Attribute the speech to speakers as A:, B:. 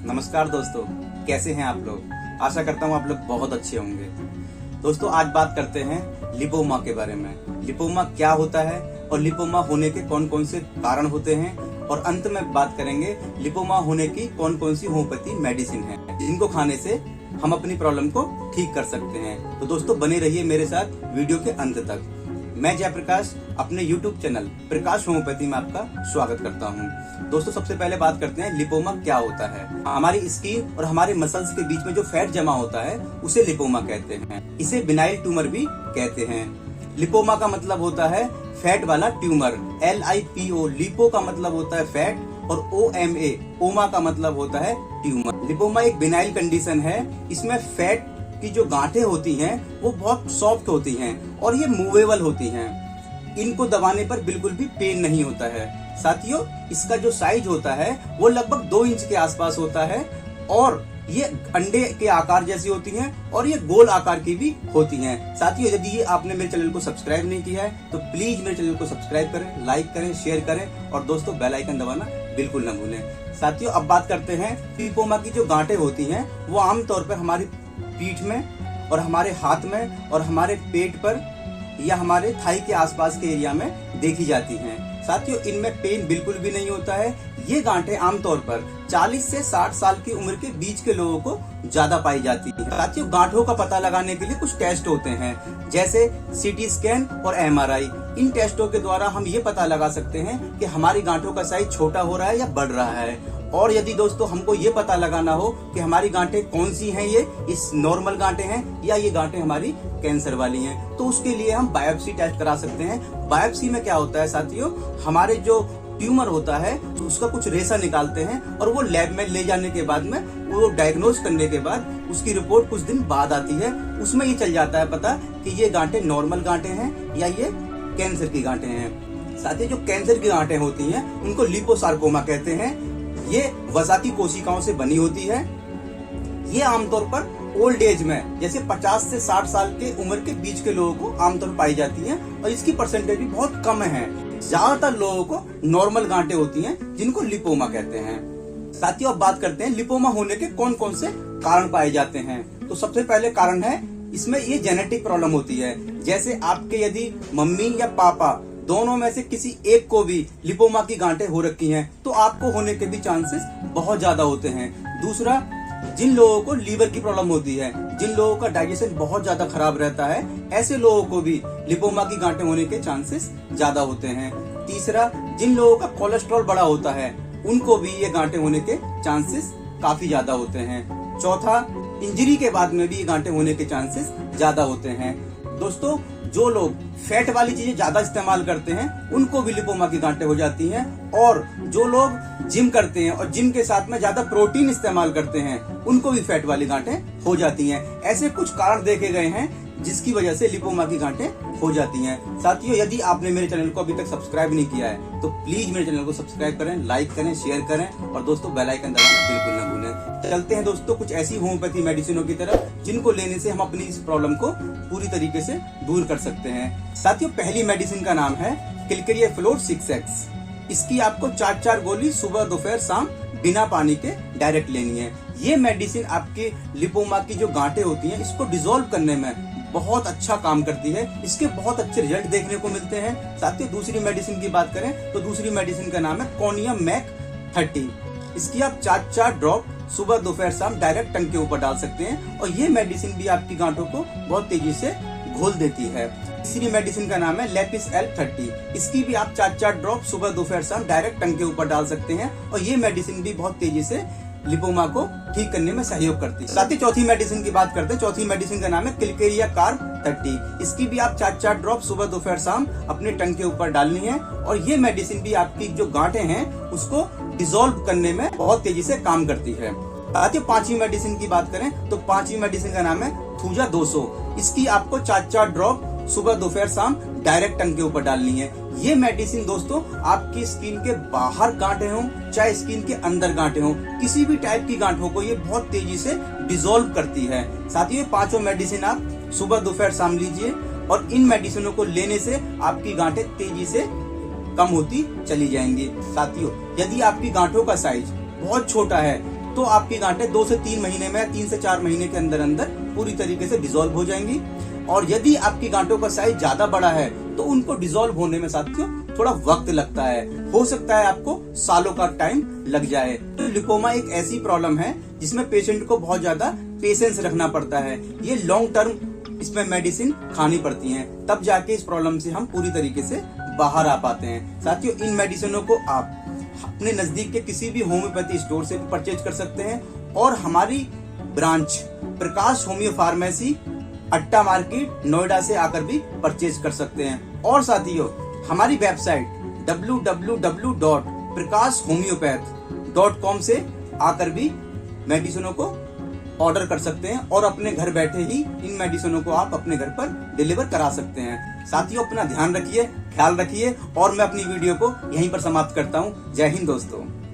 A: नमस्कार दोस्तों, कैसे हैं आप लोग। आशा करता हूँ आप लोग बहुत अच्छे होंगे। दोस्तों, आज बात करते हैं लिपोमा के बारे में। लिपोमा क्या होता है और लिपोमा होने के कौन कौन से कारण होते हैं, और अंत में बात करेंगे लिपोमा होने की कौन कौन सी होम्योपैथी मेडिसिन है जिनको खाने से हम अपनी प्रॉब्लम को ठीक कर सकते हैं। तो दोस्तों, बने रहिए मेरे साथ वीडियो के अंत तक। मैं जयप्रकाश अपने YouTube चैनल प्रकाश होम्योपैथी में आपका स्वागत करता हूं। दोस्तों, सबसे पहले बात करते हैं लिपोमा क्या होता है। हमारी स्किन और हमारे मसल्स के बीच में जो फैट जमा होता है उसे लिपोमा कहते हैं। इसे बिनाइल ट्यूमर भी कहते हैं। लिपोमा का मतलब होता है फैट वाला ट्यूमर। LIPO लिपो का मतलब होता है फैट और OMA ओमा का मतलब होता है ट्यूमर। लिपोमा एक बिनाइल कंडीशन है। इसमें फैट की जो गांठें होती हैं वो बहुत सॉफ्ट होती हैं और ये मूवेबल होती हैं। इनको दबाने पर बिल्कुल भी पेन नहीं होता है। साथियों, इसका जो साइज होता है वो लगभग 2 इंच के आसपास होता है और ये अंडे के आकार जैसी होती हैं और ये गोल आकार की भी होती हैं। साथियों, यदि ये आपने मेरे चैनल को सब्सक्राइब नहीं किया है तो प्लीज मेरे चैनल को सब्सक्राइब करें, लाइक करें, शेयर करें और दोस्तों बेल आइकन दबाना बिल्कुल न भूलें। साथियों, अब बात करते हैं लिपोमा की जो गांठें होती हैं वो आमतौर पर हमारी पीठ में और हमारे हाथ में और हमारे पेट पर या हमारे थाई के आसपास के एरिया में देखी जाती हैं। साथियों, इनमें पेन बिल्कुल भी नहीं होता है। ये गांठें आमतौर पर 40 से 60 साल की उम्र के बीच के लोगों को ज्यादा पाई जाती है। साथियों, गांठों का पता लगाने के लिए कुछ टेस्ट होते हैं, जैसे CT स्कैन और MRI। इन टेस्टों के द्वारा हम ये पता लगा सकते हैं कि हमारी गांठों का साइज छोटा हो रहा है या बढ़ रहा है। और यदि दोस्तों हमको ये पता लगाना हो कि हमारी गांठें कौन सी हैं, ये इस नॉर्मल गांठें हैं या ये गांठें हमारी कैंसर वाली हैं, तो उसके लिए हम बायोप्सी टेस्ट करा सकते हैं। बायोप्सी में क्या होता है साथियों, हमारे जो ट्यूमर होता है उसका कुछ रेशा निकालते हैं और वो लैब में ले जाने के बाद में वो डायग्नोज करने के बाद उसकी रिपोर्ट कुछ दिन बाद आती है। उसमें ये चल जाता है पता कि ये गांठें नॉर्मल गांठें हैं या ये कैंसर की गांठें हैं। साथियों, जो कैंसर की गांठें होती हैं उनको लिपोसार्कोमा कहते हैं। ये वसा की कोशिकाओं से बनी होती है। ये आमतौर पर ओल्ड एज में जैसे 50 से 60 साल के उम्र के बीच के लोगों को आमतौर पर पाई जाती है और इसकी परसेंटेज भी बहुत कम है। ज्यादातर लोगों को नॉर्मल गांठें होती हैं जिनको लिपोमा कहते हैं। साथियों, अब बात करते हैं लिपोमा होने के कौन कौन से कारण पाए जाते हैं। तो सबसे पहले कारण है इसमें ये जेनेटिक प्रॉब्लम होती है। जैसे आपके यदि मम्मी या पापा दोनों में से किसी एक को भी लिपोमा की गांठें हो रखी हैं तो आपको होने के भी चांसेस बहुत ज्यादा होते हैं। दूसरा, जिन लोगों को लीवर की प्रॉब्लम होती है, जिन लोगों का डाइजेशन बहुत ज्यादा खराब रहता है, ऐसे लोगों को भी लिपोमा की गांठें होने के चांसेस ज्यादा होते हैं। तीसरा, जिन लोगों का कोलेस्ट्रॉल बड़ा होता है उनको भी ये गांठें होने के चांसेस काफी ज्यादा होते हैं। चौथा, इंजरी के बाद में भी ये गांठें होने के चांसेस ज्यादा होते हैं। दोस्तों, जो लोग फैट वाली चीजें ज्यादा इस्तेमाल करते हैं उनको भी लिपोमा की गांठें हो जाती हैं, और जो लोग जिम करते हैं और जिम के साथ में ज्यादा प्रोटीन इस्तेमाल करते हैं उनको भी फैट वाली गांठें हो जाती हैं। ऐसे कुछ कारण देखे गए हैं जिसकी वजह से लिपोमा की गांठें हो जाती हैं। साथियों, यदि आपने मेरे चैनल को अभी तक सब्सक्राइब नहीं किया है तो प्लीज मेरे चैनल को सब्सक्राइब करें, लाइक करें, शेयर करें और दोस्तों बेल आइकन दबाना बिल्कुल न भूलें। चलते हैं दोस्तों कुछ ऐसी होम्योपैथी मेडिसिनों की तरफ जिनको लेने से हम अपनी इस प्रॉब्लम को पूरी तरीके से दूर कर सकते हैं। साथियों, पहली मेडिसिन का नाम है किलकेरिया फ्लोर 6X। इसकी आपको 4 गोली सुबह दोपहर शाम बिना पानी के डायरेक्ट लेनी है। ये मेडिसिन आपके लिपोमा की जो गांठें होती हैं इसको डिसॉल्व करने में बहुत अच्छा काम करती है। इसके बहुत अच्छे रिजल्ट देखने को मिलते हैं। साथियों, दूसरी मेडिसिन की बात करें तो दूसरी मेडिसिन का नाम है कोनियम मैक 30। इसकी आप 4 ड्रॉप सुबह दोपहर शाम डायरेक्ट टंग के ऊपर डाल सकते हैं और ये मेडिसिन भी आपकी गांठों को बहुत तेजी से घोल देती है। तीसरी मेडिसिन का नाम है लेपिस L30। इसकी भी आप 4 ड्रॉप सुबह दोपहर शाम डायरेक्ट टंग के ऊपर डाल सकते हैं और ये मेडिसिन भी बहुत तेजी से लिपोमा को ठीक करने में सहयोग करती है। साथ ही चौथी मेडिसिन की बात करते हैं। चौथी मेडिसिन का नाम है किलकेरिया कार्ब 30। इसकी भी आप 4 ड्रॉप सुबह दोपहर शाम अपने टंग के ऊपर डालनी है और ये मेडिसिन भी आपकी जो गांठें हैं उसको डिसॉल्व करने में बहुत तेजी से काम करती है। साथ ही पांचवी मेडिसिन की बात करें तो पांचवी मेडिसिन का नाम है थूजा 200। इसकी आपको 4 ड्रॉप सुबह दोपहर शाम डायरेक्ट टंग के ऊपर डालनी है। ये मेडिसिन दोस्तों आपकी स्किन के बाहर गांठें हों चाहे स्किन के अंदर गांठें हों, किसी भी टाइप की गांठों को ये बहुत तेजी से डिसॉल्व करती है। साथ ही ये पांचों मेडिसिन आप सुबह दोपहर शाम लीजिए और इन मेडिसिनों को लेने से आपकी गांठें तेजी से कम होती चली जाएंगी। साथियों, यदि आपकी गांठों का साइज बहुत छोटा है तो आपकी गांठें 2 से 3 महीने में, 3 से 4 महीने के अंदर अंदर पूरी तरीके से डिसॉल्व हो जाएंगी। और यदि आपकी गांठों का साइज ज्यादा बड़ा है तो उनको डिसॉल्व होने में साथियों थोड़ा वक्त लगता है, हो सकता है आपको सालों का टाइम लग जाए। तो लिपोमा एक ऐसी प्रॉब्लम है जिसमें पेशेंट को बहुत ज्यादा पेशेंस रखना पड़ता है। ये लॉन्ग टर्म इसमें मेडिसिन खानी पड़ती है, तब जाके इस प्रॉब्लम से हम पूरी तरीके से बाहर आ पाते हैं। साथियों, इन मेडिसिनों को आप अपने नजदीक के किसी भी होम्योपैथी स्टोर से परचेज कर सकते हैं और हमारी ब्रांच प्रकाश होम्यो फार्मेसी अट्टा मार्केट नोएडा से आकर भी परचेज कर सकते हैं। और साथियों, हमारी वेबसाइट www.prakashhomeopath.com से आकर भी मेडिसिनों को ऑर्डर कर सकते हैं और अपने घर बैठे ही इन मेडिसिनों को आप अपने घर पर डिलीवर करा सकते हैं। साथियों, अपना ध्यान रखिए, ख्याल रखिए और मैं अपनी वीडियो को यहीं पर समाप्त करता हूँ। जय हिंद दोस्तों।